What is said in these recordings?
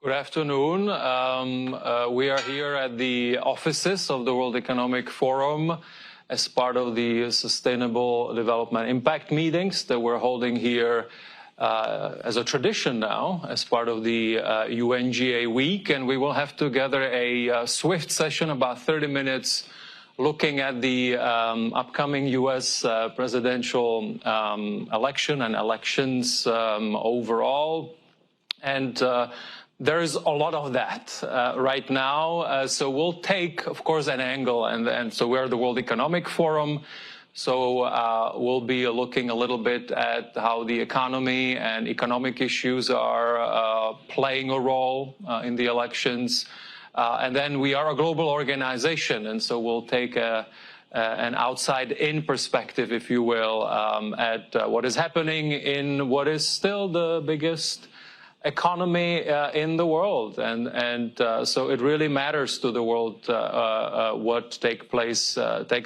Good afternoon. We are here at the offices of the World Economic Forum as part of the Sustainable Development Impact meetings that we're holding here as a tradition now, as part of the UNGA week. And we will have together a swift session, about 30 minutes, looking at the upcoming U.S. presidential election and elections overall. And there is a lot of that right now. So we'll take, of course, an angle. And so we're the World Economic Forum. So we'll be looking a little bit at how the economy and economic issues are playing a role in the elections. And then we are a global organization. And so we'll take an outside-in perspective, if you will, at what is happening in what is still the biggest economy in the world, and so it really matters to the world what takes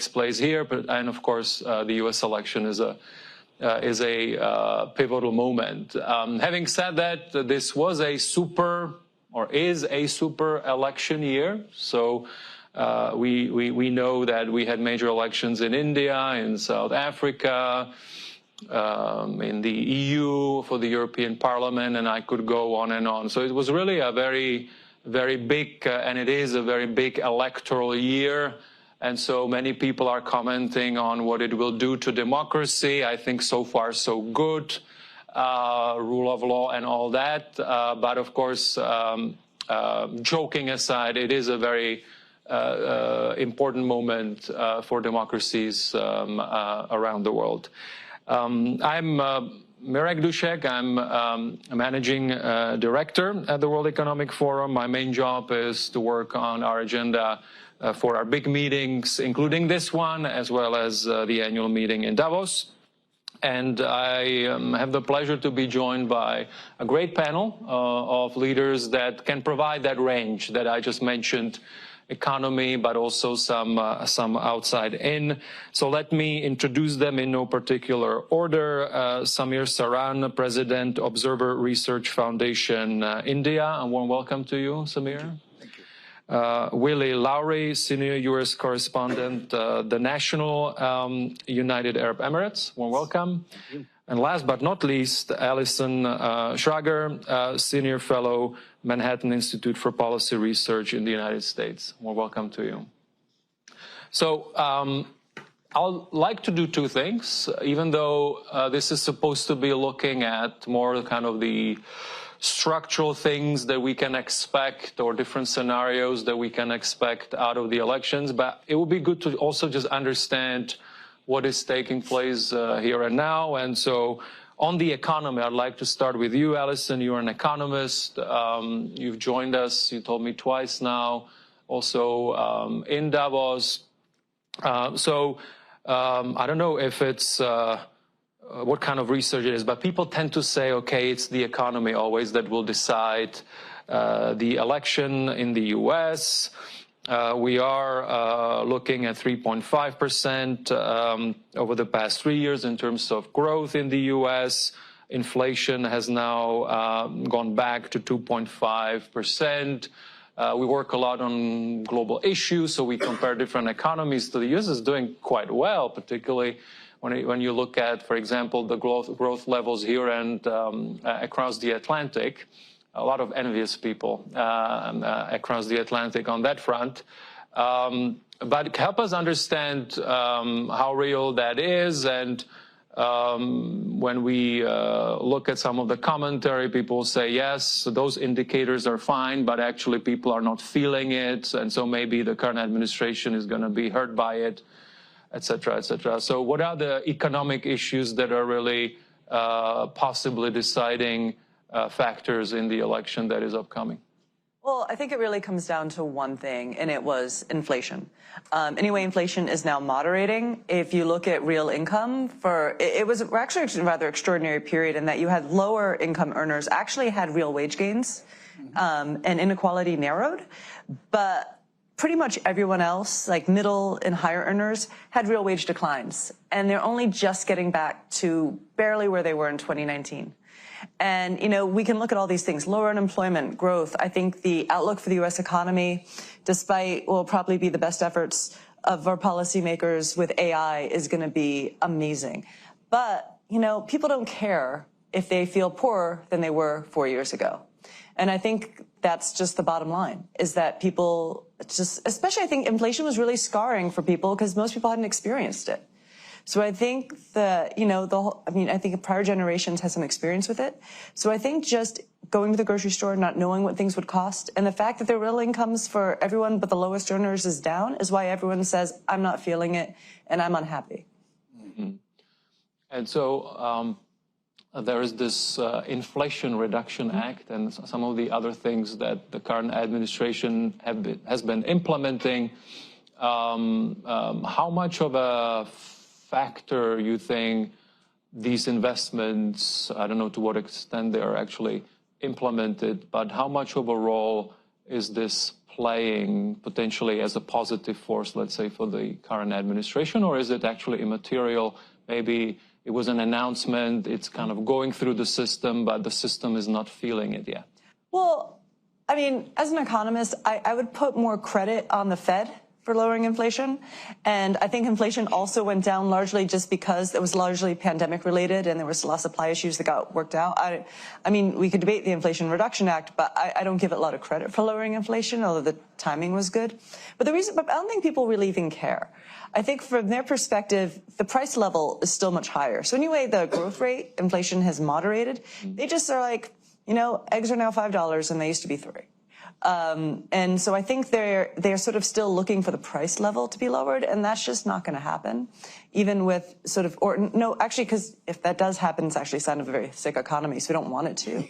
place here. And of course, the U.S. election is a pivotal moment. Having said that, this was a super, or is a super election year. So we know that we had major elections in India, in South Africa, in the EU, for the European Parliament, and I could go on and on. So it was really a very, very big, and it is a very big electoral year. And so many people are commenting on what it will do to democracy. I think so far so good, rule of law and all that. But of course, joking aside, it is a very important moment for democracies around the world. I'm Mirek Dušek. I'm a managing director at the World Economic Forum. My main job is to work on our agenda for our big meetings, including this one, as well as the annual meeting in Davos. And I have the pleasure to be joined by a great panel of leaders that can provide that range that I just mentioned: economy, but also some outside in. So let me introduce them in no particular order. Samir Saran, President, Observer Research Foundation, India. A warm welcome to you, Samir. Thank you. Willy, Lowry, Senior U.S. Correspondent, the National United Arab Emirates. Warm welcome. Thank you. And last but not least, Allison, Schrager, Senior Fellow, Manhattan Institute for Policy Research in the United States. Well, welcome to you. So I'd like to do two things, even though this is supposed to be looking at more kind of the structural things that we can expect, or different scenarios that we can expect out of the elections. But it would be good to also just understand what is taking place here and now. And so on the economy, I'd like to start with you, Allison. You're an economist. You've joined us, you told me, twice now, also in Davos. So I don't know if it's what kind of research it is, but people tend to say, okay, it's the economy always that will decide the election in the U.S. We are looking at 3.5% over the past 3 years in terms of growth in the U.S. Inflation has now gone back to 2.5%. We work a lot on global issues, so we compare different economies. So the U.S. is doing quite well, particularly when you look at, for example, the growth levels here and across the Atlantic. A lot of envious people across the Atlantic on that front. But help us understand how real that is. And when we look at some of the commentary, people say, yes, those indicators are fine, but actually people are not feeling it. And so maybe the current administration is going to be hurt by it, et cetera, et cetera. So what are the economic issues that are really possibly deciding factors in the election that is upcoming? Well, I think it really comes down to one thing, and it was inflation. Anyway, inflation is now moderating. If you look at real income, it was actually a rather extraordinary period in that you had lower income earners actually had real wage gains, and inequality narrowed. But pretty much everyone else, like middle and higher earners, had real wage declines. And they're only just getting back to barely where they were in 2019. And, we can look at all these things, lower unemployment, growth. I think the outlook for the U.S. economy, despite what will probably be the best efforts of our policymakers with AI, is going to be amazing. But, people don't care if they feel poorer than they were 4 years ago. And I think that's just the bottom line, is that people especially I think inflation was really scarring for people because most people hadn't experienced it. So I think that, I think prior generations had some experience with it. So I think just going to the grocery store, not knowing what things would cost, and the fact that their real incomes for everyone but the lowest earners is down is why everyone says, I'm not feeling it and I'm unhappy. Mm-hmm. And so there is this Inflation Reduction Act and some of the other things that the current administration has been implementing. How much of a factor you think these investments, I don't know to what extent they are actually implemented, but how much of a role is this playing potentially as a positive force, let's say, for the current administration, or is it actually immaterial? Maybe it was an announcement, it's kind of going through the system, but the system is not feeling it yet. Well, as an economist, I would put more credit on the Fed for lowering inflation. And I think inflation also went down largely just because it was largely pandemic related and there was a lot of supply issues that got worked out. We could debate the Inflation Reduction Act, but I don't give it a lot of credit for lowering inflation, although the timing was good. But I don't think people really even care. I think from their perspective, the price level is still much higher. So anyway, the growth rate, inflation has moderated. They just are like, eggs are now $5 and they used to be $3. And so I think they're sort of still looking for the price level to be lowered, and that's just not going to happen, even with because if that does happen, it's actually a sign of a very sick economy, so we don't want it to.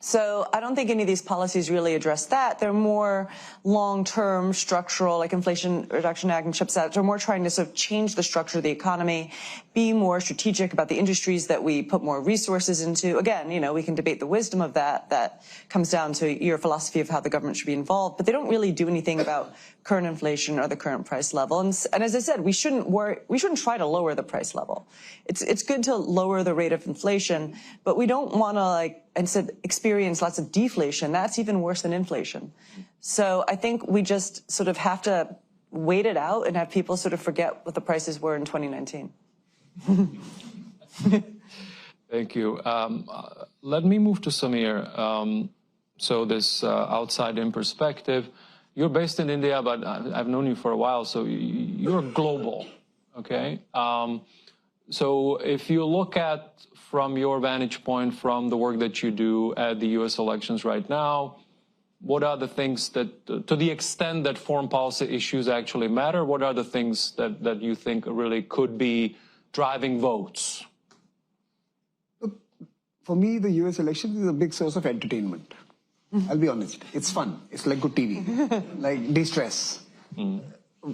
So I don't think any of these policies really address that. They're more long-term structural, like Inflation Reduction Act and CHIPS Act. They're more trying to sort of change the structure of the economy, be more strategic about the industries that we put more resources into. Again, we can debate the wisdom of that. That comes down to your philosophy of how the government should be involved. But they don't really do anything about current inflation or the current price level. And as I said, we shouldn't try to lower the price level. It's good to lower the rate of inflation, but we don't want to instead experience lots of deflation. That's even worse than inflation. So I think we just sort of have to wait it out and have people sort of forget what the prices were in 2019. Thank you. Let me move to Samir. So this outside-in perspective, you're based in India, but I've known you for a while, so you're global, okay? So if you look at, from your vantage point, from the work that you do at the U.S. elections right now, what are the things that, to the extent that foreign policy issues actually matter, what are the things that you think really could be driving votes? For me, the U.S. election is a big source of entertainment. I'll be honest. It's fun. It's like good TV, like de-stress.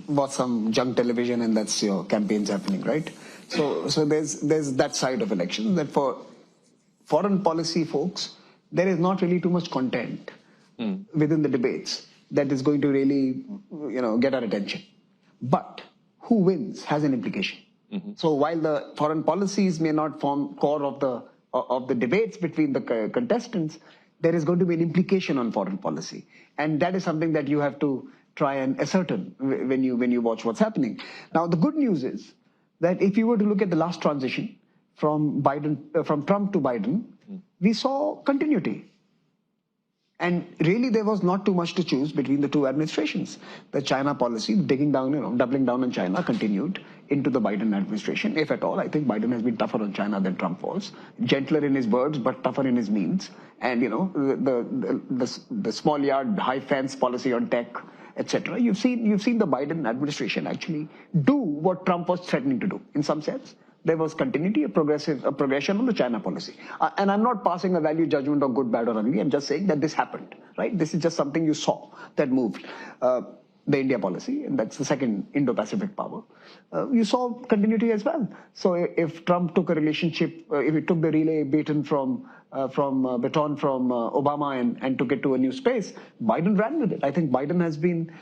Watch some junk television and that's your campaigns happening, right? So there's that side of elections, that for foreign policy folks, there is not really too much content within the debates that is going to really, get our attention. But who wins has an implication. So while the foreign policies may not form core of the debates between the contestants, there is going to be an implication on foreign policy. And that is something that you have to try and ascertain when you watch what's happening. Now, the good news is that if you were to look at the last transition from Trump to Biden, we saw continuity. And really, there was not too much to choose between the two administrations. The China policy, doubling down on China, continued into the Biden administration, if at all. I think Biden has been tougher on China than Trump was. Gentler in his words, but tougher in his means. And, the small yard, high fence policy on tech, etc. You've seen the Biden administration actually do what Trump was threatening to do, in some sense. There was continuity, a progression on the China policy. And I'm not passing a value judgment of good, bad, or ugly. I'm just saying that this happened, right? This is just something you saw that moved. The India policy, and that's the second Indo-Pacific power. You saw continuity as well. So if Trump took a relationship, if he took the relay baton from Obama and took it to a new space, Biden ran with it. I think Biden has been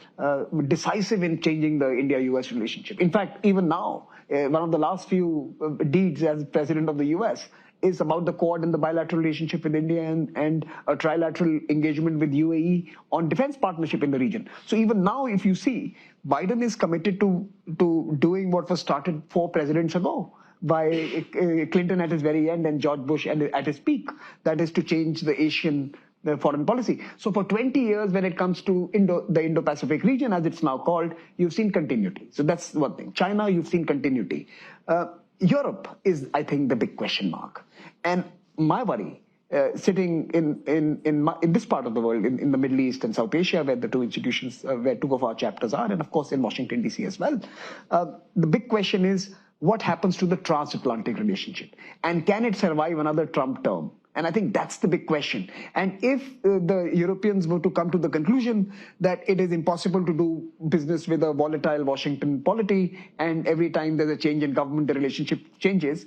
decisive in changing the India-US relationship. In fact, even now, one of the last few deeds as president of the US is about the Quad and the bilateral relationship with India and a trilateral engagement with UAE on defense partnership in the region. So even now, if you see, Biden is committed to doing what was started 4 presidents ago by Clinton at his very end and George Bush at his peak. That is to change the Asian foreign policy. So for 20 years, when it comes to the Indo-Pacific region, as it's now called, you've seen continuity. So that's one thing. China, you've seen continuity. Europe is, I think, the big question mark. And my worry, sitting in this part of the world, in the Middle East and South Asia, where the 2 institutions, where 2 of our chapters are, and of course in Washington, D.C. as well, the big question is, what happens to the transatlantic relationship? And can it survive another Trump term? And I think that's the big question. And if the Europeans were to come to the conclusion that it is impossible to do business with a volatile Washington polity, and every time there's a change in government, the relationship changes,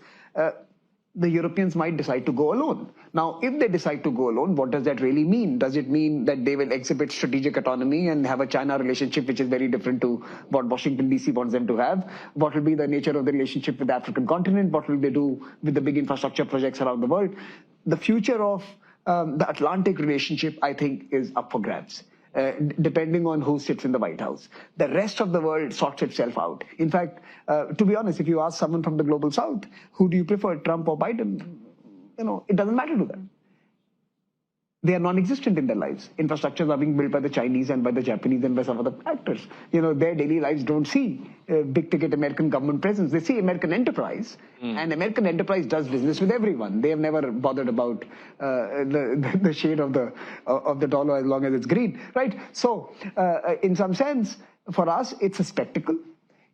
the Europeans might decide to go alone. Now, if they decide to go alone, what does that really mean? Does it mean that they will exhibit strategic autonomy and have a China relationship which is very different to what Washington, D.C. wants them to have? What will be the nature of the relationship with the African continent? What will they do with the big infrastructure projects around the world? The future of the Atlantic relationship, I think, is up for grabs. Depending on who sits in the White House. The rest of the world sorts itself out. In fact, to be honest, if you ask someone from the global south, who do you prefer, Trump or Biden? It doesn't matter to them. They are non-existent in their lives. Infrastructures are being built by the Chinese and by the Japanese and by some other actors. Their daily lives don't see big-ticket American government presence. They see American enterprise, and American enterprise does business with everyone. They have never bothered about the shade of the dollar as long as it's green, right? So, in some sense, for us, it's a spectacle.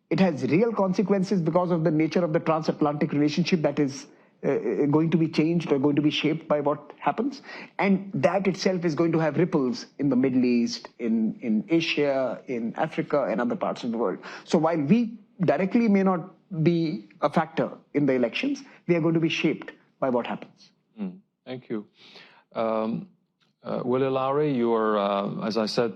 It has real consequences because of the nature of the transatlantic relationship that is going to be changed or going to be shaped by what happens. And that itself is going to have ripples in the Middle East, in Asia, in Africa, and other parts of the world. So while we directly may not be a factor in the elections, we are going to be shaped by what happens. Thank you. Willy, Lowry, as I said,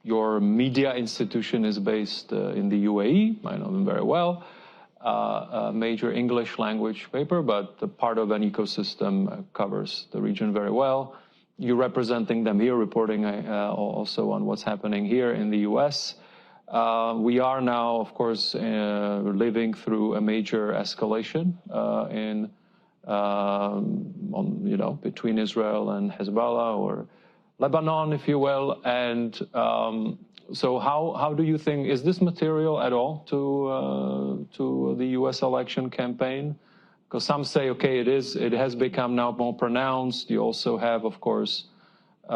your media institution is based in the UAE. I know them very well. A major English language paper, but the part of an ecosystem covers the region very well. You're representing them here, reporting also on what's happening here in the US. We are now, of course, living through a major escalation between Israel and Hezbollah, or Lebanon, if you will, and so how do you think, is this material at all to the U.S. election campaign? Because some say, okay, it has become now more pronounced. You also have, of course,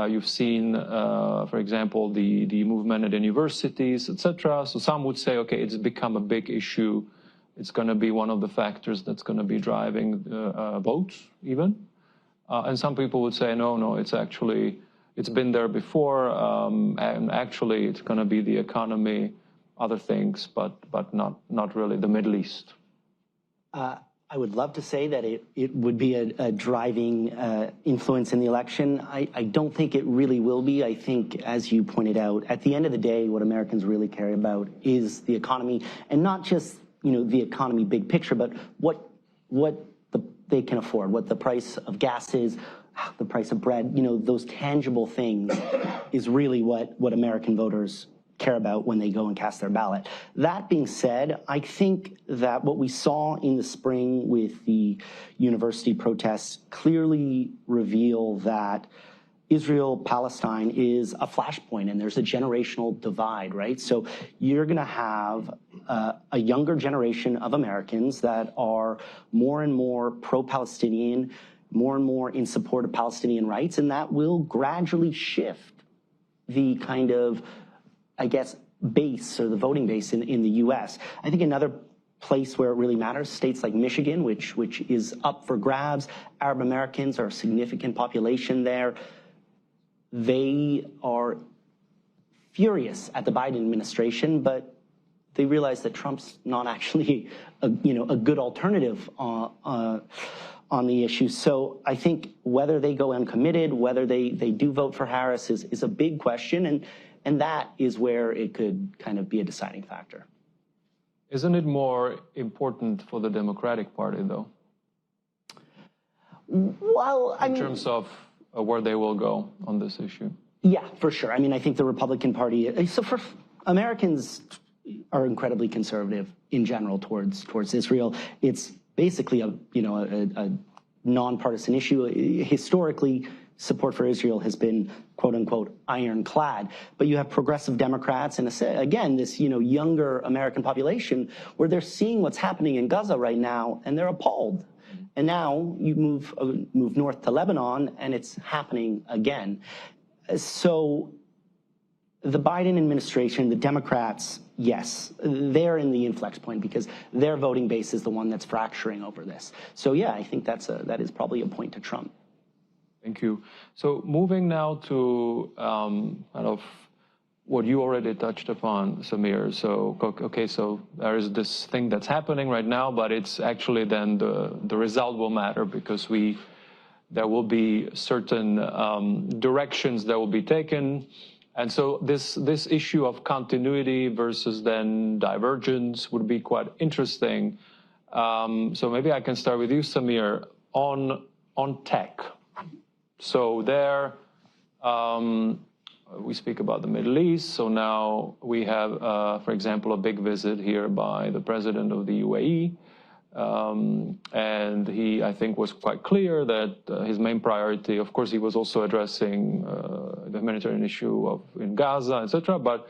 you've seen, for example, the movement at universities, etc. So some would say, okay, it's become a big issue. It's going to be one of the factors that's going to be driving votes even. And some people would say, no, it's been there before, and actually it's going to be the economy, other things, but not really the Middle East. I would love to say that it would be a driving influence in the election. I don't think it really will be. I think, as you pointed out, at the end of the day, what Americans really care about is the economy, and not just the economy big picture, but what they can afford, what the price of gas is, the price of bread, those tangible things is really what American voters care about when they go and cast their ballot. That being said, I think that what we saw in the spring with the university protests clearly reveal that Israel-Palestine is a flashpoint, and there's a generational divide, right? So you're going to have a younger generation of Americans that are more and more pro-Palestinian, more and more in support of Palestinian rights, and that will gradually shift the kind of, I guess, base or the voting base in the U.S. I think another place where it really matters, states like Michigan, which is up for grabs. Arab Americans are a significant population there. They are furious at the Biden administration, but they realize that Trump's not actually a good alternative on the issue. So I think whether they go uncommitted, whether they do vote for Harris is a big question, and that is where it could kind of be a deciding factor. Isn't it more important for the Democratic Party, though? Well, in terms of where they will go on this issue? Yeah, for sure. I mean, I think the Republican Party, so for Americans are incredibly conservative in general towards Israel. It's basically a nonpartisan issue. Historically, support for Israel has been, quote unquote, ironclad. But you have progressive Democrats and, again, this younger American population where they're seeing what's happening in Gaza right now and they're appalled. And now you move north to Lebanon and it's happening again. So the Biden administration, the Democrats, yes, they're in the inflex point because their voting base is the one that's fracturing over this. So yeah, I think that is probably a point to Trump. Thank you. So moving now to kind of what you already touched upon, Samir. So, okay, so there is this thing that's happening right now, but it's actually then the result will matter because there will be certain directions that will be taken. And so this issue of continuity versus then divergence would be quite interesting. So maybe I can start with you, Samir, on tech. So there, we speak about the Middle East. So now we have, for example, a big visit here by the president of the UAE. And he, I think, was quite clear that his main priority, of course, he was also addressing the humanitarian issue in Gaza, etc., but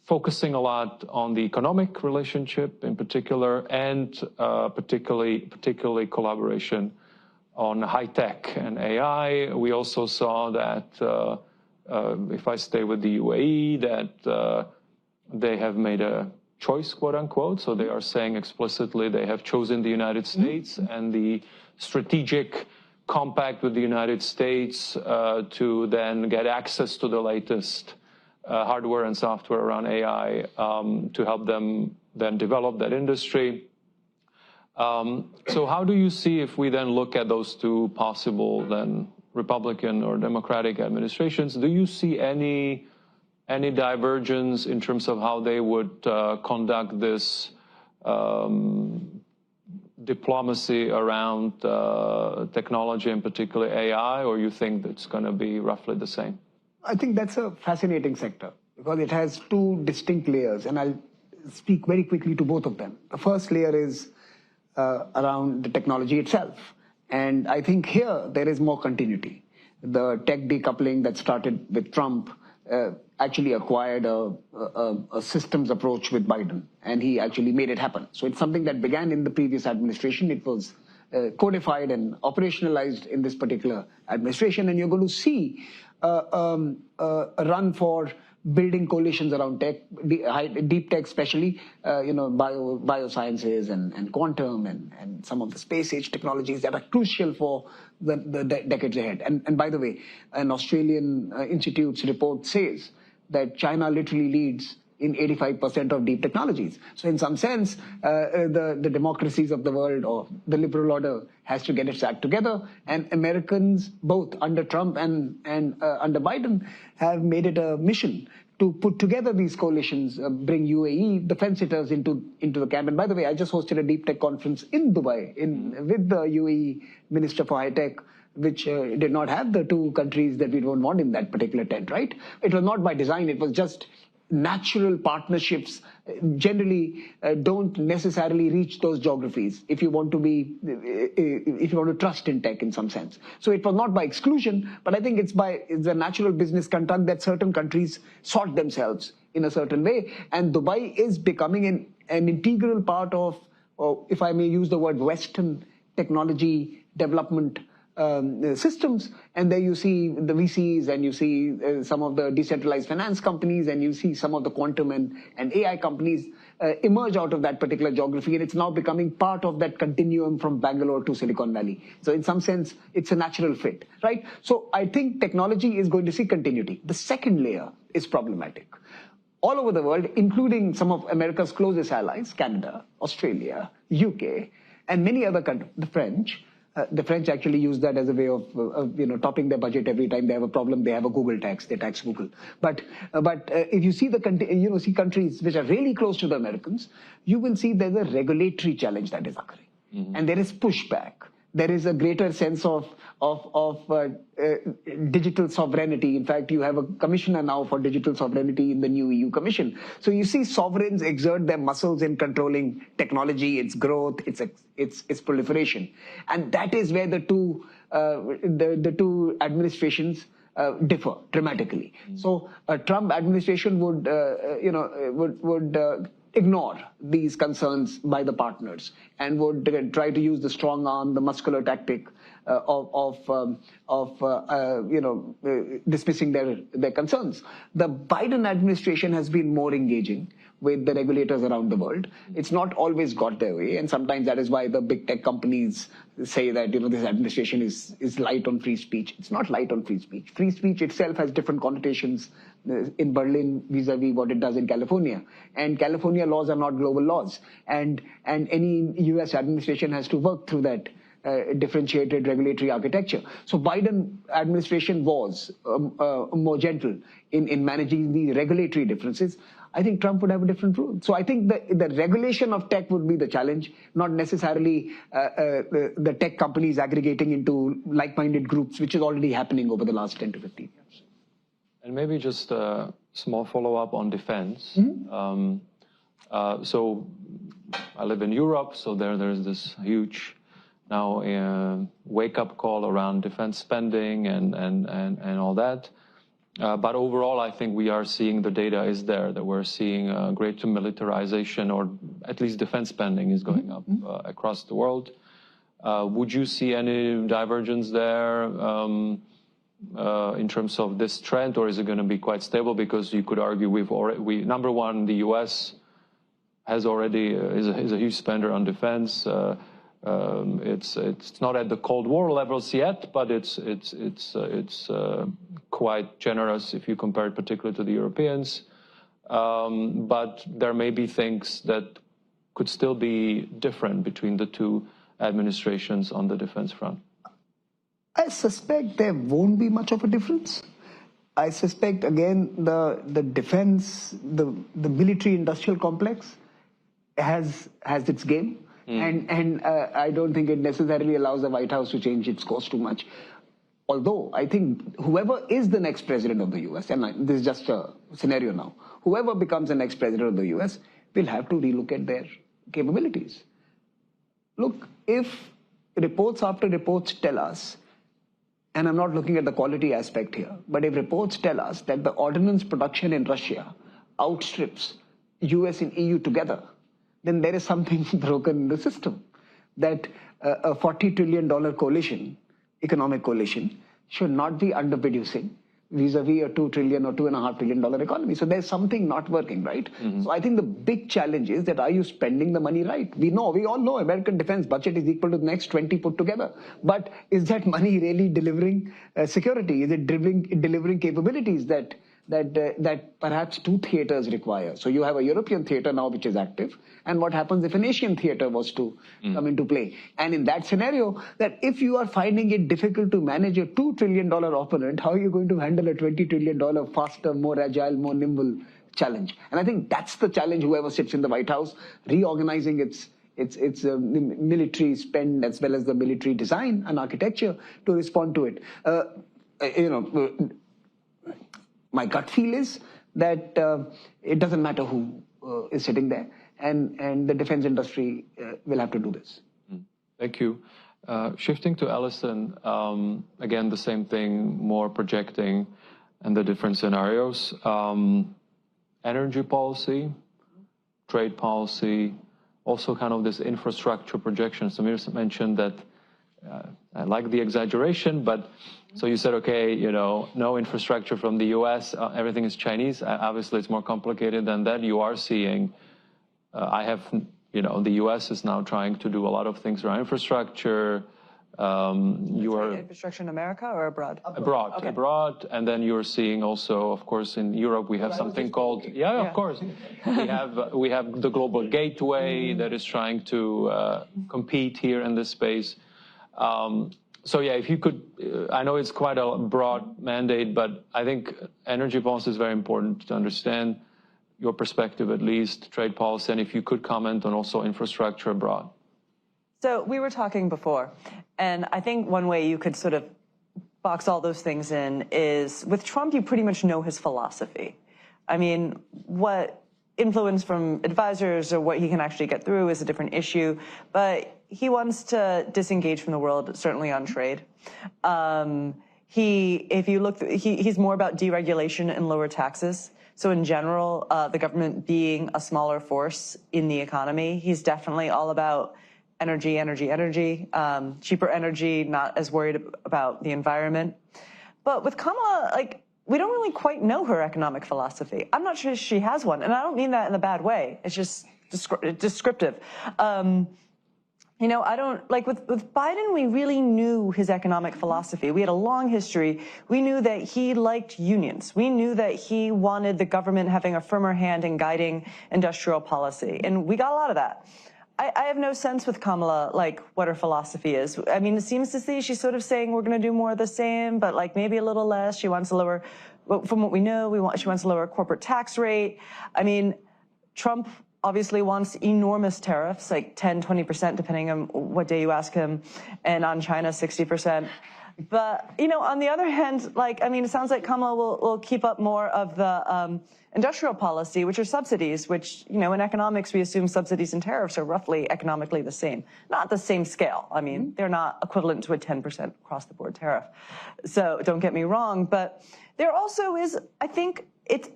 focusing a lot on the economic relationship in particular, and particularly collaboration on high tech and AI. We also saw that, if I stay with the UAE, that they have made a choice, quote unquote. So they are saying explicitly they have chosen the United States and the strategic compact with the United States to then get access to the latest hardware and software around AI to help them then develop that industry. So how do you see, if we then look at those two possible then Republican or Democratic administrations, do you see any divergence in terms of how they would conduct this diplomacy around technology, and particularly AI, or you think it's going to be roughly the same? I think that's a fascinating sector because it has two distinct layers, and I'll speak very quickly to both of them. The first layer is around the technology itself, and I think here there is more continuity. The tech decoupling that started with Trump actually acquired a systems approach with Biden, and he actually made it happen. So it's something that began in the previous administration. It was codified and operationalized in this particular administration, and you're going to see a run for building coalitions around tech, deep tech especially, biosciences and quantum and some of the space age technologies that are crucial for the decades ahead. And by the way, an Australian institute's report says that China literally leads in 85% of deep technologies. So in some sense, the democracies of the world or the liberal order has to get its act together. And Americans, both under Trump and under Biden, have made it a mission to put together these coalitions, bring UAE, the fence-sitters into the camp. And by the way, I just hosted a deep tech conference in Dubai with the UAE Minister for High Tech, which did not have the two countries that we don't want in that particular tent, right? It was not by design, it was just natural partnerships generally don't necessarily reach those geographies if you want to trust in tech in some sense. So it was not by exclusion, but I think it's a natural business conduct that certain countries sort themselves in a certain way. And Dubai is becoming an integral part of, if I may use the word, Western technology development systems. And there you see the VCs, and you see some of the decentralized finance companies, and you see some of the quantum and AI companies emerge out of that particular geography, and it's now becoming part of that continuum from Bangalore to Silicon Valley. So in some sense, it's a natural fit, right? So I think technology is going to see continuity. The second layer is problematic. All over the world, including some of America's closest allies, Canada, Australia, UK, and many other countries, the French actually use that as a way of topping their budget every time they have a problem. They have a Google tax. They tax Google. But if you see see countries which are really close to the Americans, you will see there's a regulatory challenge that is occurring, and there is pushback. there is a greater sense of digital sovereignty. In fact, you have a commissioner now for digital sovereignty in the new EU Commission. So you see sovereigns exert their muscles in controlling technology, its growth, its proliferation. And that is where the two administrations differ dramatically. So a Trump administration would ignore these concerns by the partners and would try to use the strong arm, the muscular tactic dismissing their concerns. The Biden administration has been more engaging with the regulators around the world. It's not always got their way, and sometimes that is why the big tech companies say that this administration is light on free speech. It's not light on free speech. Free speech itself has different connotations in Berlin vis-a-vis what it does in California. And California laws are not global laws. And any US administration has to work through that differentiated regulatory architecture. So Biden administration was more gentle in managing the regulatory differences. I think Trump would have a different rule. So I think the regulation of tech would be the challenge, not necessarily the tech companies aggregating into like-minded groups, which is already happening over the last 10 to 15 years. And maybe just a small follow-up on defense. So I live in Europe, so there's this huge now wake-up call around defense spending and all that. But overall, I think we are seeing the data is there, that we're seeing greater militarization, or at least defense spending is going up across the world. Would you see any divergence there in terms of this trend, or is it going to be quite stable? Because you could argue number one, the U.S. has already is a huge spender on defense. It's not at the Cold War levels yet, but it's quite generous if you compare it particularly to the Europeans. But there may be things that could still be different between the two administrations on the defense front. I suspect there won't be much of a difference. I suspect, again, the defense, the military-industrial complex has its game. And I don't think it necessarily allows the White House to change its course too much. Although I think whoever is the next president of the U.S., and this is just a scenario now, whoever becomes the next president of the U.S. will have to relook at their capabilities. Look, if reports after reports tell us, and I'm not looking at the quality aspect here, but if reports tell us that the ordnance production in Russia outstrips US and EU together, then there is something broken in the system. That a $40 trillion coalition, economic coalition, should not be underproducing vis-a-vis a $2 trillion or $2.5 trillion economy. So there's something not working, right? So I think the big challenge is that, are you spending the money right? We all know American defense budget is equal to the next 20 put together. But is that money really delivering security? Is it delivering capabilities that perhaps two theaters require? So you have a European theater now which is active, and what happens if an Asian theater was to come into play? And in that scenario, that if you are finding it difficult to manage a $2 trillion opponent, how are you going to handle a $20 trillion faster, more agile, more nimble challenge? And I think that's the challenge whoever sits in the White House, reorganizing its military spend as well as the military design and architecture to respond to it. My gut feel is that it doesn't matter who is sitting there, and the defense industry will have to do this. Thank you. Shifting to Allison, again, the same thing, more projecting and the different scenarios. Energy policy, trade policy, also kind of this infrastructure projection. Samir mentioned that, I like the exaggeration, but so you said, okay, no infrastructure from the US, everything is Chinese. Obviously, it's more complicated than that. You are seeing, the US is now trying to do a lot of things around infrastructure. Infrastructure in America or abroad? Abroad, okay. Abroad. And then you're seeing also, of course, in Europe, we have something called, of course. we have the global gateway that is trying to compete here in this space. So if you could, I know it's quite a broad mandate, but I think energy policy is very important to understand your perspective, at least, trade policy, and if you could comment on also infrastructure abroad. So we were talking before, and I think one way you could sort of box all those things in is with Trump, you pretty much know his philosophy. I mean, what influence from advisors or what he can actually get through is a different issue, but he wants to disengage from the world, certainly on trade. If you look, he's more about deregulation and lower taxes. So in general, the government being a smaller force in the economy, he's definitely all about energy, cheaper energy, not as worried about the environment. But with Kamala, like, we don't really quite know her economic philosophy. I'm not sure she has one, and I don't mean that in a bad way. It's just descriptive. You know, I don't, like with Biden, we really knew his economic philosophy. We had a long history. We knew that he liked unions. We knew that he wanted the government having a firmer hand in guiding industrial policy, and we got a lot of that. I have no sense with Kamala, like, what her philosophy is. I mean, it seems to see she's sort of saying we're going to do more of the same, but like maybe a little less. She wants to lower, from what we know, she wants to lower corporate tax rate. I mean, Trump obviously wants enormous tariffs, like 10, 20%, depending on what day you ask him, and on China, 60%. But, you know, on the other hand, like, I mean, it sounds like Kamala will keep up more of the industrial policy, which are subsidies, which, you know, in economics, we assume subsidies and tariffs are roughly economically the same. Not the same scale. I mean, they're not equivalent to a 10% across-the-board tariff. So don't get me wrong. But there also is, I think,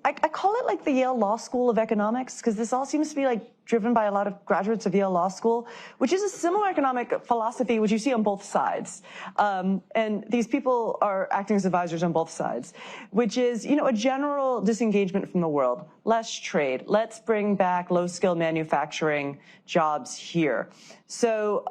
I call it like the Yale Law School of economics, because this all seems to be like driven by a lot of graduates of Yale Law School, which is a similar economic philosophy, which you see on both sides. And these people are acting as advisors on both sides, which is, you know, a general disengagement from the world, less trade. Let's bring back low-skilled manufacturing jobs here. So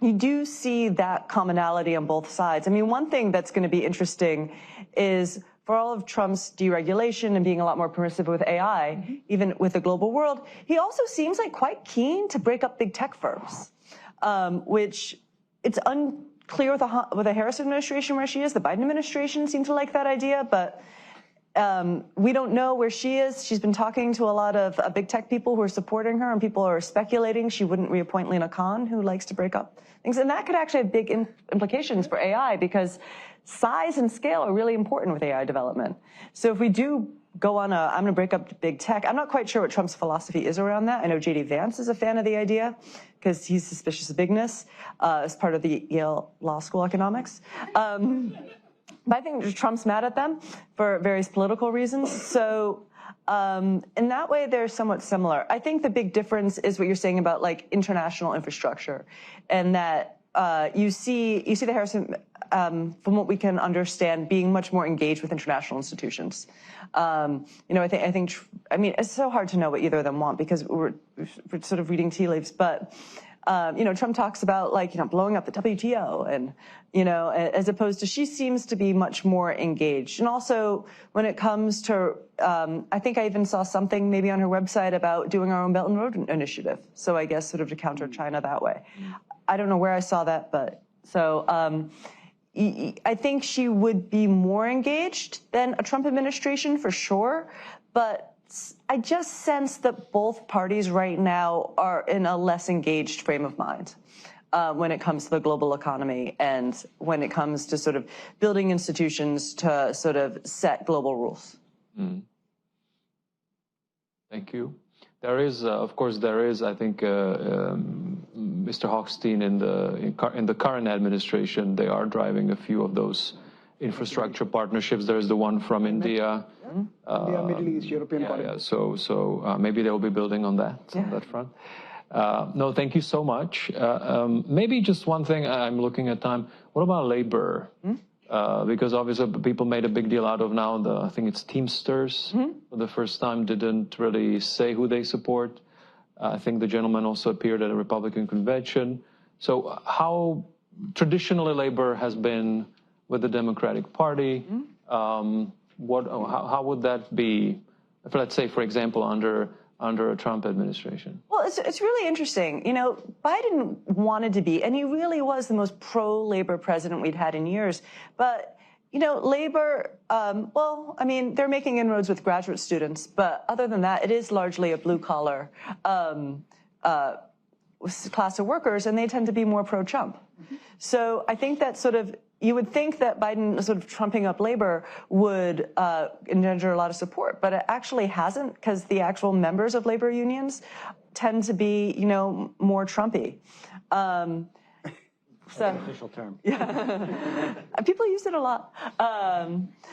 you do see that commonality on both sides. I mean, one thing that's going to be interesting is, for all of Trump's deregulation and being a lot more permissive with AI, even with the global world, he also seems like quite keen to break up big tech firms, which it's unclear with the Harris administration where she is. The Biden administration seemed to like that idea, but we don't know where she is. She's been talking to a lot of big tech people who are supporting her, and people are speculating she wouldn't reappoint Lena Khan, who likes to break up things. And that could actually have big implications for AI, because size and scale are really important with AI development. So if we do go on I'm going to break up big tech, I'm not quite sure what Trump's philosophy is around that. I know J.D. Vance is a fan of the idea because he's suspicious of bigness as part of the Yale Law School economics. But I think Trump's mad at them for various political reasons. So in that way, they're somewhat similar. I think the big difference is what you're saying about like international infrastructure, and that you see the Harris, from what we can understand, being much more engaged with international institutions. You know, I mean, it's so hard to know what either of them want because we're sort of reading tea leaves, but you know, Trump talks about like, you know, blowing up the WTO, and, you know, as opposed to, she seems to be much more engaged. And also when it comes to, I think I even saw something maybe on her website about doing our own Belt and Road Initiative. So I guess sort of to counter China that way. I don't know where I saw that, but so I think she would be more engaged than a Trump administration for sure, but I just sense that both parties right now are in a less engaged frame of mind when it comes to the global economy and when it comes to sort of building institutions to sort of set global rules. Mm. Thank you. There is, of course, I think, Mr. Hochstein in the current administration, they are driving a few of those infrastructure partnerships. There's the one from India. India, Middle East, European corridor. Yeah. So maybe they'll be building on that, on that front. No, thank you so much. Maybe just one thing, I'm looking at time. What about labor? Because obviously people made a big deal out of now I think it's Teamsters for the first time didn't really say who they support. I think the gentleman also appeared at a Republican convention. So how traditionally labor has been with the Democratic Party, how would that be, if, let's say, for example, under a Trump administration? Well, it's really interesting. You know, Biden wanted to be, and he really was the most pro-labor president we'd had in years. But, you know, labor, well, I mean, they're making inroads with graduate students. But other than that, it is largely a blue-collar class of workers, and they tend to be more pro-Trump. So I think that sort of, you would think that Biden sort of trumping up labor would engender a lot of support, but it actually hasn't, because the actual members of labor unions tend to be, you know, more Trumpy. So, an official term. Yeah. People use it a lot.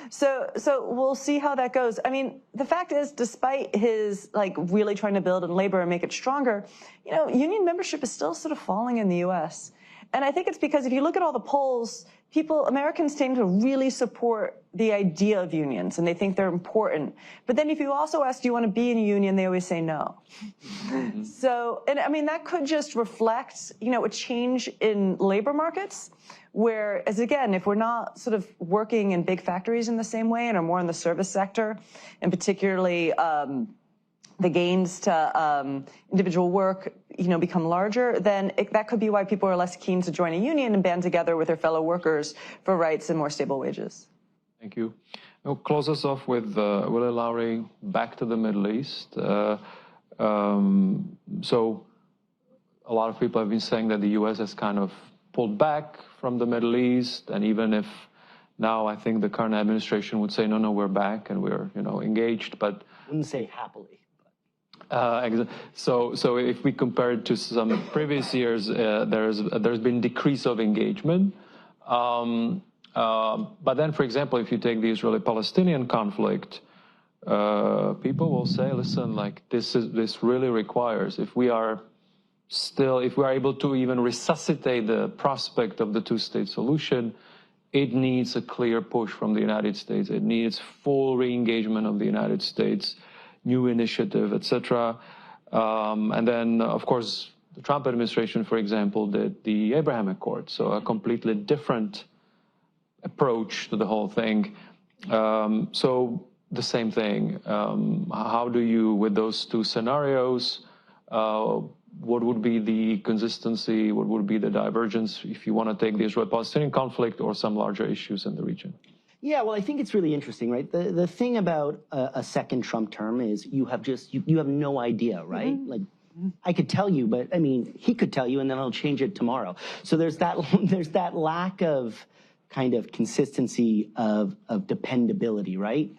So we'll see how that goes. I mean, the fact is, despite his like really trying to build in labor and make it stronger, you know, union membership is still sort of falling in the U.S. And I think it's because if you look at all the polls, Americans tend to really support the idea of unions, and they think they're important. But then if you also ask, do you want to be in a union, they always say no. So, and I mean, that could just reflect, you know, a change in labor markets, where, as again, if we're not sort of working in big factories in the same way and are more in the service sector, and particularly the gains to individual work, you know, become larger, then that could be why people are less keen to join a union and band together with their fellow workers for rights and more stable wages. Thank you. We'll close us off with Willy, Lowry, back to the Middle East. So a lot of people have been saying that the U.S. has kind of pulled back from the Middle East, and even if now I think the current administration would say, no, we're back and we're, you know, engaged, but... Wouldn't say happily. So if we compare it to some previous years, there's been decrease of engagement. But then, for example, if you take the Israeli-Palestinian conflict, people will say, listen, like this really requires, if we are able to even resuscitate the prospect of the two-state solution, it needs a clear push from the United States. It needs full re-engagement of the United States, new initiative, etc. And then, of course, the Trump administration, for example, did the Abraham Accord, so a completely different approach to the whole thing. So the same thing. How do you, with those two scenarios, what would be the consistency, what would be the divergence if you want to take the Israel-Palestinian conflict or some larger issues in the region? Yeah, well, I think it's really interesting, right? The thing about a second Trump term is you have no idea, right? Like, I could tell you, but I mean, he could tell you, and then I'll change it tomorrow. So there's that lack of kind of consistency of dependability, right?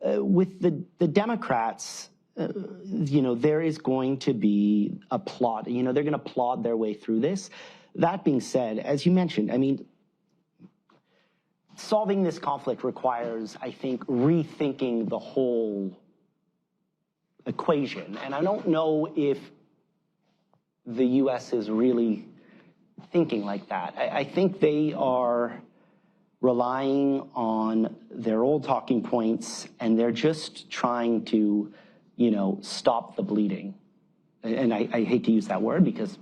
With the Democrats, you know, there is going to be a plot. You know, they're going to plod their way through this. That being said, as you mentioned, I mean, solving this conflict requires, I think, rethinking the whole equation. And I don't know if the U.S. is really thinking like that. I think they are relying on their old talking points, and they're just trying to, you know, stop the bleeding. And I hate to use that word because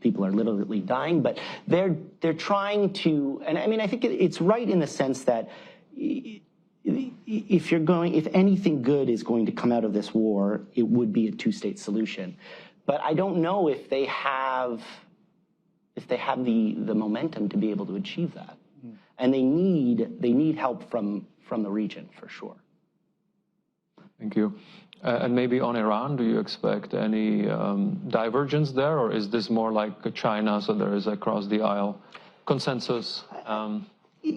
people are literally dying, but they're trying to, and I mean, I think it's right in the sense that if anything good is going to come out of this war, it would be a two-state solution. But I don't know if they have the momentum to be able to achieve that. And they need help from the region for sure. Thank you. And maybe on Iran, do you expect any divergence there, or is this more like China, so there is across the aisle consensus?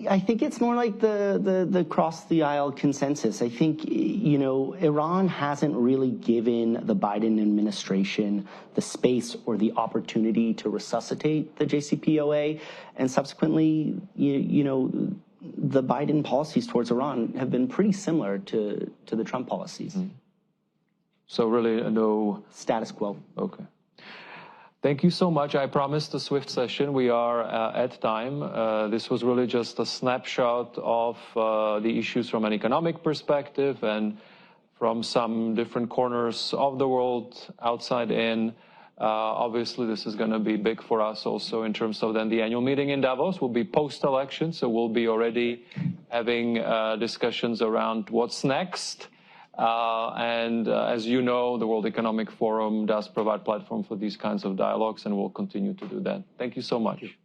I think it's more like the cross the aisle consensus. I think, you know, Iran hasn't really given the Biden administration the space or the opportunity to resuscitate the JCPOA, and subsequently, you know, the Biden policies towards Iran have been pretty similar to the Trump policies. So really no... Status quo. Okay. Thank you so much. I promised a swift session. We are at time. This was really just a snapshot of the issues from an economic perspective and from some different corners of the world, outside in. Obviously, this is going to be big for us also in terms of then the annual meeting in Davos will be post-election, so we'll be already having discussions around what's next. And as you know, the World Economic Forum does provide platform for these kinds of dialogues, and we'll continue to do that. Thank you so much.